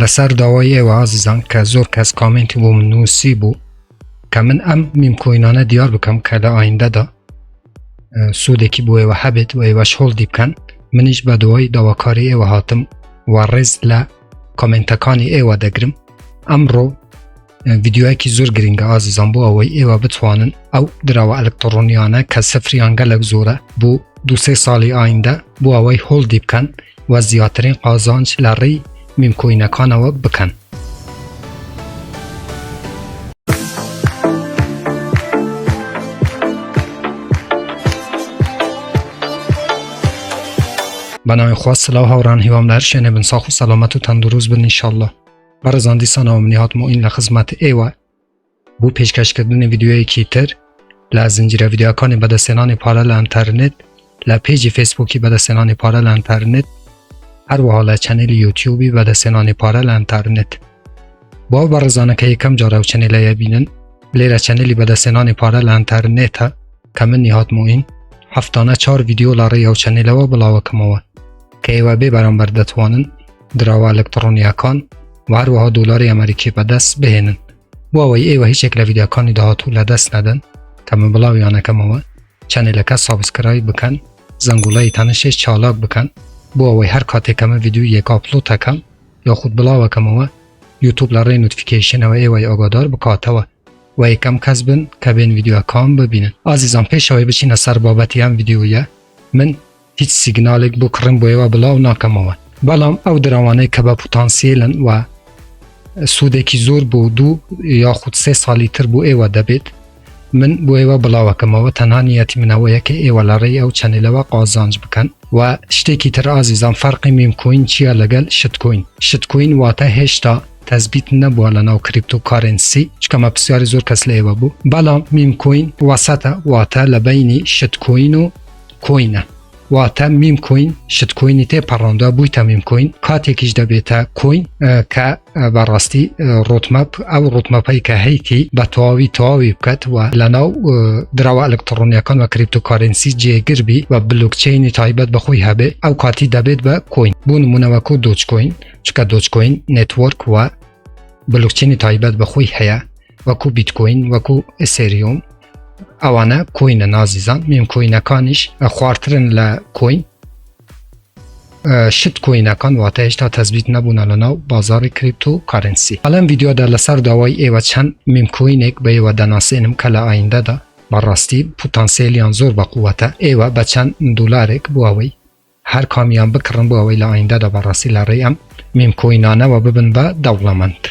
لسر داوای ایو عزیزان که زور کس کامنتی بو من نوسی بو که من ام میم کوینانه دیار بکم که لآینده دا سوده کی بو ایو حبت و ایوش هول دیب کن منیش به دوای دواکاری ایو هاتم و رز ل کامنتکانی ایو دگرم امرو ویدیوهایی که زور گرینگه عزیزان بو اوی ایو بتوانن او دراو الکترونیانه که سفریان گلک زوره بو 2-3 سالی آینده بو اوی هول دیب کن و زیادترین قازانج لری میم کوینکان او بکن. بنای خواست سلاح هوران هیوام در شنه بن ساخ و سلامت و تندروز بن انشالله. برزان دیسان آمنیات مو این لخدمت ایوه بو پیشکش کردن ویدیوی کیتر لزنجیره ویدیوکانی بده سنان پارل انترنت لپیج فیسبوکی بده سنان پارل انترنت هر و حالا چنل یوتیوبی بده سنان پارل انترنت با برزانه که یکم جاره و چنل بینن لیره چنلی بده سنان پارل انترنت که من نیهات مو این هفتانه 4 ویدیو لاره یو چنل و بلاوه کموه که ایوه بی برام بردتوانن دراو الکترونیکان و هر وها دلار امریکی به دست بهنن بو اوی ایوه هیچ شکل ویدیوکانی دهاتو لدست ندن که من بلاویانه کموه چنل که سابسکرایب بکن زنگوله تنشش چالاک بکن بو اوی هر کاتی کم ویدیو یک اپلود تکم یا خود بلاوه کموه یوتیوب لاره نوتیفیکیشن و ایوه آگادار بکاتوه و یکم کسبن که بین ویدیو کام ببینن عزیزان پیش اوی بچین سر بابتی هم ویدیویه من هیچ سیگنالک بکرم بو ایوه بلاو ناکموه بلام او دروانه که با پوتانسیلن و سوده کی زور بو 2 یا خود 3 سالی تر بو ایوه دبید من بو ایوه بلاوه کموه تنها نیتی منوه که ایوه لاره او چنل و قازانج بکن و شتێکی تر عزیزان فرقی میم کوین چیه لگل شت کوین شت کوین واته هشتا تثبیت نبوه لناو کریپتو کارنسی چکه ما بسیاری زور کس لیوه بو بلا میم کوین وسطه واته لبینی شت کوین و کوینه واته میم کوین شت کوینی تی پرانده بویتا میم کوین کاتی کش دبیتا کوین که براستی روتمپ او روتمپی که هیکی به تواوی بکت و لناو دراو الکترونیکان و کریپتو کارنسی جیگر بی و بلوکچین تایبت بخوی هبه او کاتی دبیت به کوین بو نمونه وکو دوج کوین چکه دوج کوین نتورک و بلوکچین تایبت بخوی هیا وکو بیت کوین وکو اسریوم اوانه کوین نازیزان میم کوینکانش خوارترن لکوین شت کوینکان واته اشتا تثبیت نبونه لناو بازار کریپتو کارنسی حالا ویدیو در لسر دوای ایوه چند میم کوینک به ایوه دناسینم که لآینده دا براستی پوتانسیلیان زور با قوته ایوه به چند دولارک بواوی هر کامیان بکرن بواوی لآینده دا براستی لریم میم کوینانه و ببن به دولمند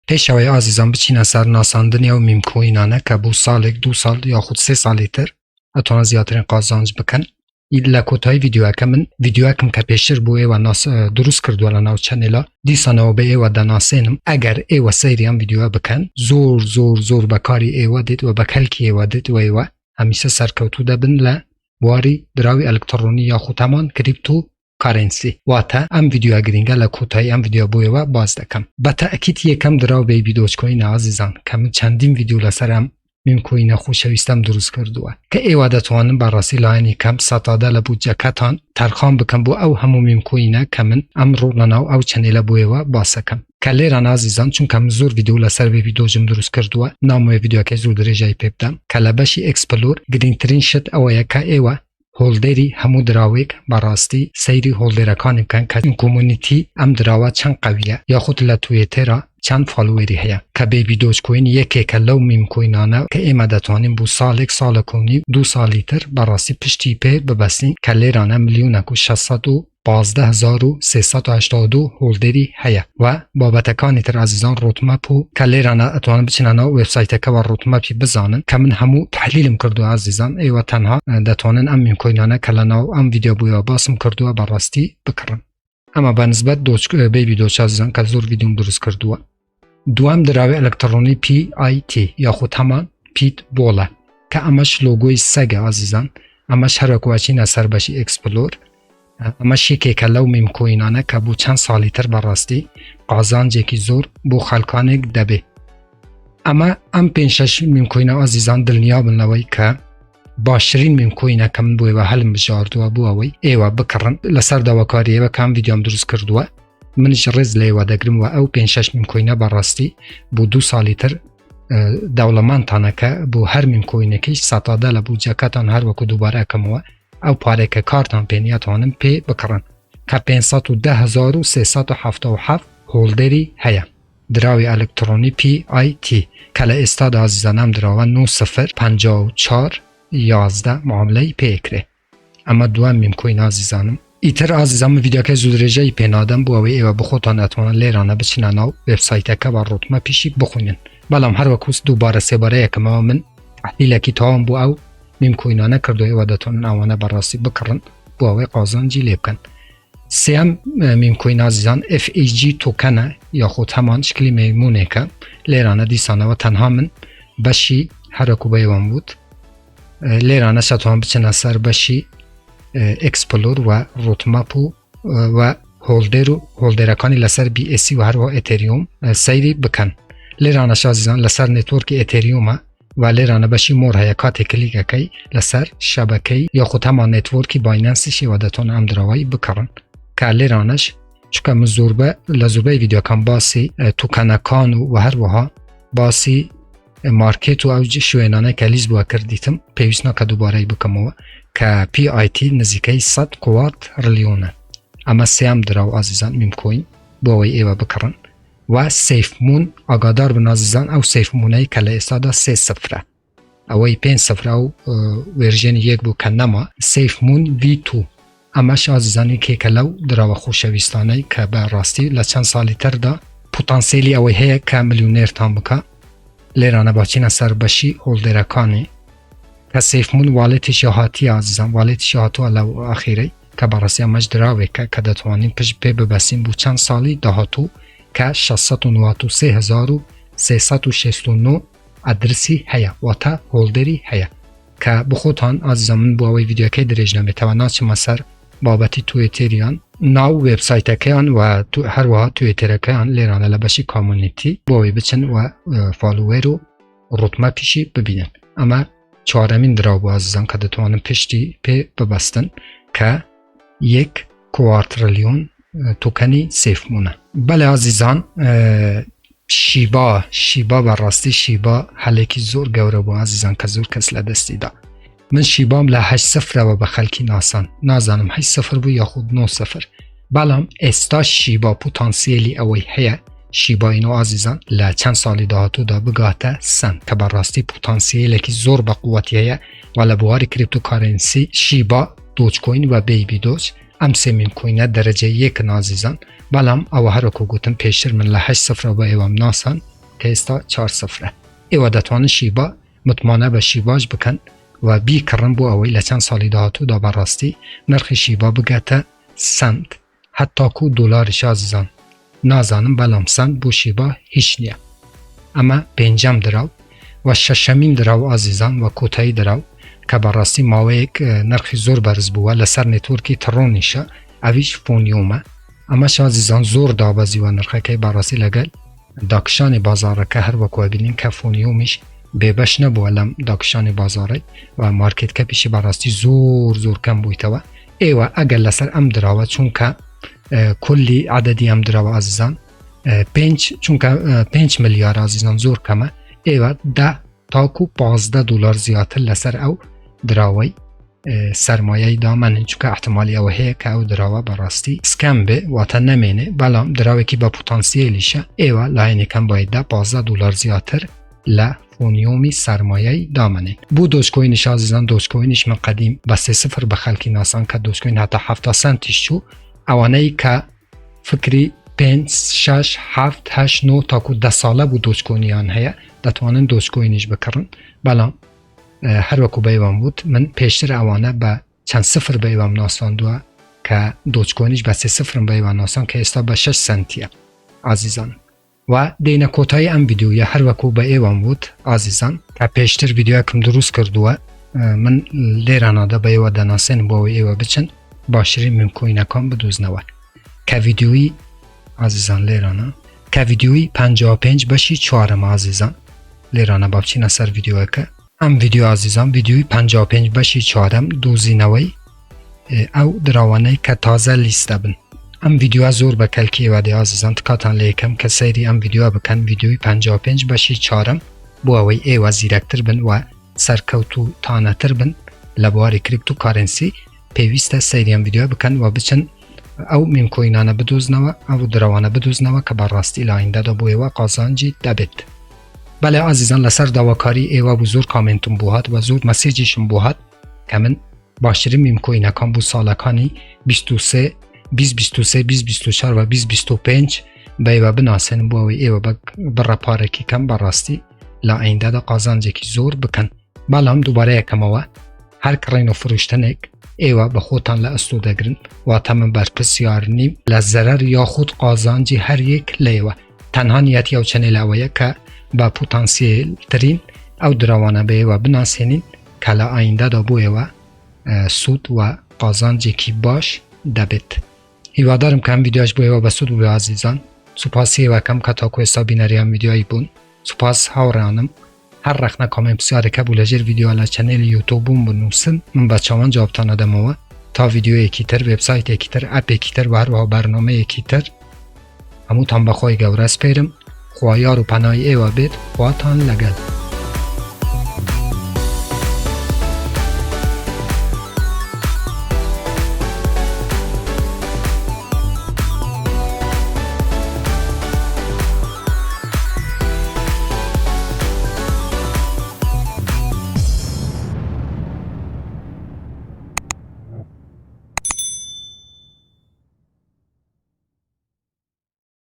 پیش اوی عزیزان بچین سر ناساندنی او میم کوینانه که بو سالک 2 سال یا خود 3 سالی تر اتونا زیادترین قازانج بکن ایلا کوتای ویدیو که من ویدیو کم که پیشتر بو ایوه ناس درست کردو لناو چنلا دیسانه و به ایوه دناسینم اگر ایوه سیری هم ویدیو بکن زور بکاری ایوه دید و بکلکی ایوه دید و ایوه همیشه سرکوتو دبن لواری دراوی الکترونی یا خود همان کریپتو کارنسی واته ام ویدیو گرینگه لکوتای ام ویدیو بویه و باز دکم به تأکید یکم دراو بیبی دوج کوین عزیزان که من چندین ویدیو لسرم میم کوین خوشویستم درست کردوه که ایوه دتوانم بررسی لاینی کم ستاده لبودجه کتان ترخام بکم بو او همو میم کوینه که من امرو لناو او چنیل بویه و باسکم که لیران عزیزان چون کم زور ویدیو لسر بیبی دوجم درست کردوه ناموی ویدیو که زور درجه پیبدم که لبشی اکسپلور گرینگترین شد اوه که ایوه هولدری همو دراویک براستی سیری هولدرکانی کن که این کمونیتی ام دراوه چند قویه یا خود لتویتر چند فالووری هیا که بیبی دوج کوین یکی که لو میم کوینانه که ایمه دتوانیم بو سال کنی 2 سالی تر براستی پشتی پی ببستین که لیرانه 1,600,000 15382 هولدری هەیە و بابەتەکانی تر ئازیزان ڕۆتمەپ و کە لێرانە ئەتوانن بچنەوە وێبسایتەکە و ڕۆتمەپی بزانن کە من هەموو تحلیلم کردو ئازیزان ئێوە تەنها دەتوانن ئەم میمکۆینانە کە لەناو ئەم ڤیدیۆ بوویەوە باسم کردووە بەڕاستی بکڕن ئەمە بەنسبەت بیبی دۆچ ئازیزان کە زۆر ڤیدیۆم دروست کردووە دوام دراوی ئەلکترۆنی PIT یاخود هەمان پیت بۆڵە کە ئەمەش لۆگۆی سەگە ئازیزان ئەمەش هەروەکواچینە سەر بەشی ئەکسپلۆر ئەمەش یەکێکە لەو میمکۆینانە کە بوو چەند ساڵی تر بەڕاستی قازانجێکی زۆر بۆ خەڵکانێک دەبێ ئەمە ئەم 5-6 میمکۆینە ئازیزان دڵنیابن لەوەی کە باشترین میمکۆینە کە من بۆیەوە هەلم بژاردووە بوو ئەوەی ئێوە بکڕن لەسەر داواکاریەوە کام ڤیدیۆم دروست کردووە منیش ڕێز لێوە دەگرم و ئەو 5-6 میمکۆینە بەڕاستی بۆ 2 ساڵی تر دەوڵەمانتانەکە بۆ هەر میمکۆینەکەی سەتادە لە بوجەکەتان هەروەکو دووبارە ئەکەمەوە ئەو پارێکە کارتان پێنیاتوانم پێ بکڕن کە 510377 هۆڵدەری هەیە دراوی ئەلکترۆنی PIT کە لە ئێستادا ئازیزانم دراوە 905411 معاملەی پێکرێ ئەمە دوام میمکۆین ئازیزانم ئیتر ئازیزان ڤیدیۆکە زوو درێژەی پێنادەم بۆ ئەوەی ئێوە بخۆتان ئەتوانن لێرانە بچنە ناو وێبسایتەکە و ڕۆتمەپیشی بخوێنن بەڵام هەروەکوس دووبارە سێبارەیەکەمەوە من تحلیلێکی تەواو بۆ ئەو میمکۆینانە کردووەوە دەتوانن ئەوانە بەڕاستی بکڕن بۆ ئەوەی قازانجی لێ بکەن سێم میمکۆین ئازیزان FEG تۆکەنە یاخود هەمان شکلی مەیمونێکە لێرانە دیسانەوە تەنها من بەشی هەرەکو بەیەوەم بوت لێرانە شەتوان بچنە سەر بەشی ئەکسپلۆر و ڕۆتمەپ و هۆڵدەر و هۆڵدەرەکانی لەسەر BSC و هەروە ئێتریۆم سەیری بکەن لێرانە شازیزان لەسەر نێتوۆرکی ئێتریۆمە و لێرانە بەشی مۆر هەیە کاتێک کلیکەکەی لەسەر شەبەکەی یاخود هەمان نێتوۆرکی باینەنسیشی و دەتوانن ئەم دراوایی بکڕن کە لێرانەش چکە من زۆربە لە زۆربەی ڤیدیۆکان باسی توکەنەکان و هەروەها باسی مارکێت و ئەو شوێنانە کە لیست بووە کردیتم پێویست ناکە دووبارەی بکەمەوە کە PIT نزیکەی 100 کوارت ڕلیۆنە ئەمە سێام دراو ئازیزان میمکۆین بۆ ئەوەی ئێوە بکڕن و سیفمون ئاگادار بن ئازیزان ئەو سیفمونەی کە لە ئێستادا 3 ئەوەی 5 و وێرژێنی 1 بوو کە نەما سیفمون V2 ئەمەش ئازیزانی کێکە لەو دراوە خۆشەویستانەی کە بەڕاستی لە چەند ساڵی تردا پۆتانسیلی ئەوەی هەیە کە ملیونێرتان بکە لێرانە باچینە سەر بەشی هۆڵدەرەکانی کە سیفمون واڵێتیشی هاتی ئازیزان واڵێتیشی هاتووە لەو ئاخیرەی کە بەڕاستی ئەمەش دراوێکە کە دەتوانین پشت پێ ببەسین بوو چەند ساڵی داهاتوو کە 693,369 ئەدرسی هەیە واتە هۆڵدەری هەیە کە بخۆتان ئازیزان من بۆ ئەوەی ڤیدیۆکەی درێژ نەبێتەوە ناچمە سەر بابەتی توێتێریان ناو وێبسایتەکەیان و هەروەها توێتێرەکەیان لێرانە لە بەشی کامونیتی بۆ ئەوەی بچن و فالوێر و ڕۆتمەپیشی ببینن ئەمە چوارەمین دراو بۆ ئازیزان کە دەتوانن پشتی پێ ببەستن کە 1 کوارتریلیۆن توکەنی سیفمونە بەڵێ ئازیزان شیبا بەڕاستی شیبا هەلێکی زۆر گەورە بۆ ئازیزان کە زۆر کەس لە دەستیدا من شیبام لە 8 بە خەلکی نازانم 8 بوو یاخود 9 بەڵام ئێستا شیبا پۆتانسیێلی ئەوەی هەیە شیباینەوە ئازیزان لە چەند ساڵی داهاتوودا بگاتە سەند کە بەڕاستی پۆتانسیێلێکی زۆر بە قووەتی هەیە و لە بواری کریپتۆکارنسی شیبا دۆچکۆین و بیبی دۆچ ئەم سێ میمکۆینە دەرەجەی یەکن ئازیزان بەڵام ئەوە هەروەکو گوتم پێشتر من لە 8 بە ئێوەم ناسان کە ئێستا 4 ئێوە دەتوانن شیبا متمانە بە شیباش بکەن و بیکڕن بۆ ئەوەی لە چەند ساڵی داهاتوودا بەڕاستی نرخی شیبا بگاتە سەند هەتاکو دۆلاریش ئازیزان نازانم بەڵام سەند بۆ شیبا هیچ نییە ئەمە پێنجەم دراو و شەشەمین دراو ئازیزان و کۆتایی دراو کە بەڕاستی ماوەیەک نرخی زۆر بەرز بووە لەسەر نێتوۆرکی تڕۆنیشە ئەویش فۆنیۆمە ئەمەش ئازیزان زۆر دابەزیوە نرخەکەی بەڕاستی لەگەل داکشانی بازارەکە هەروەکوە بینین کە فۆنیۆمیش بێبەش نەبووە لەم داکشانی بازارەی و مارکێت کەپیشی بەڕاستی زۆر کەم بوویتەوە ئێوە ئەگەر لەسەر ئەم دراوە چونکە کولی عدەدی ئەم دراوە ئازیزان 5 ملیار ئازیزان زۆر کەمە ئێوە 10 تاکو 15 دلار زیاتر لەسەر ئەو دراوەی سەرمایەی دامەنن چونکە احتمالی ئەوە هەیە کە ئەو دراوە بەڕاستی سکەم بێ واتە نەمێنێ بەڵام دراوێکی بە پۆتانسیێلیشە ئێوە لایەنێکەکەم باید 15 دلار زیاتر لە فۆنیۆمی سەرمایەی دامەنێن بوو دۆچکۆینیش ئازیزان دۆچکۆینیش من قەدیم بە 3 بە خەلکی ناسان کە دۆچکۆین هەتا 70 سنتیش چوو اوانەی کە فکری 5 6 7 8 9 تاکو 10 ساڵە بوو دۆچکۆنیان هەیە دەتوانن دۆچکۆینیش بکڕن بەڵام هەروەکو بەیوان وت من پێشتر ئەوانە بە چەند سفر بەیوام ناساندووە کە دۆچکۆنیش بە 3 سفرم بەیوان ناسان کە ئێستا بە 6 سنتیە ئازیزان و دێنە کۆتایی ئەم ڤیدیۆیە هەروەکو بە ئێوان وت ئازیزان کە پێشتر ڤیدیۆیەکم دروست کردووە من لێرانەدا بەیەوە دەناسێنم بۆەوەی ئێوە بچن باشترین ممکۆینەکان بدۆزنەوە کە ڤیدیۆی ئازیزان لێرانە کە ڤیدیۆی 55 بەشی 4م ئازیزان لێرانە با بچینە سەر ڤیدیۆەکە ئەم ڤیدیۆ ئازیزان ڤیدیۆی 55 بەشی 4م دۆزینەوەی ئەو دراوانەی کە تازە لیستە بن ئەم ڤیدیۆە زۆر بە کەلکیەوە دێ ئازیزان تکاتان لێ یەکەم کە سەیری ئەم ڤیدیۆە بکەن ڤیدیۆی 55 بەشی 4م بۆ ئەوەی ئێوە زیرەکتر بن و سەرکەوت و تانەتر بن لە بواری کریپتو کارنسی پێویستە سەیری ئەم ڤیدیۆ بکەن و بچن ئەو میمکۆینانە بدۆزنەوە ئەو دراوانە بدۆزنەوە کە بەڕاستی لە ئایندەدا بۆ ئێوە قازانجی دەبێت بەڵێ ئازیزان لەسەر داواکاری ئێوە بوو زۆر کامنتم بۆ هات و زۆر مەسیجیشم بۆ هات کە من باشترین میمکۆینەکان بوو ساڵەکانی 23 2023 2024 و 2025 بەیوە بناسێنم بۆ ئەوەی ئێوە بڕە پارێکی کەم بەڕاستی لە ئایندەدا قازانجێکی زۆر بکەن بەڵام دووبارە یەکەمەوە هەر کڕین و فروشتنێک ئێوە بە خۆتان لە ئەستۆ دەگرن واتە من بەرپرسیار نیم لە زەرەر یاخود قازانجی هەر یەک لێوە تەنها نیەتی ئەو چەنێ لەوەیە کە بە پۆتانسیێلترین ئەو دراوانە بە ئێوە بناسێنین کە لە ئایندەدا بۆ ئێوە سوود و قازانجێکی باش دەبێت هیوادارم کە ئەم ڤیدیۆش بۆ ئێوە بەسوود بوو ئازیزان سوپاسی ئێوەکەم کە تاکو ئێستا بینەریان ڤیدیۆیی بوون سوپاس هاوڕێیانم هەر ڕەخنە کامنت پرسیارێکە بوو لەژێر ڤیدیۆ لە چەنێلی یوتیوب بووم بنووسن من بە چاوان جوابتان دەدەمەوە تا ڤیدیۆیەکی تر وێبسایتێکی تر ئەپێکی تر و هەروەها بەرنامەیەکی تر هەمووتان بەخۆی گەورە سپێرم خوا یار و پەنای ئێوە بێت خواتان لەگەڵ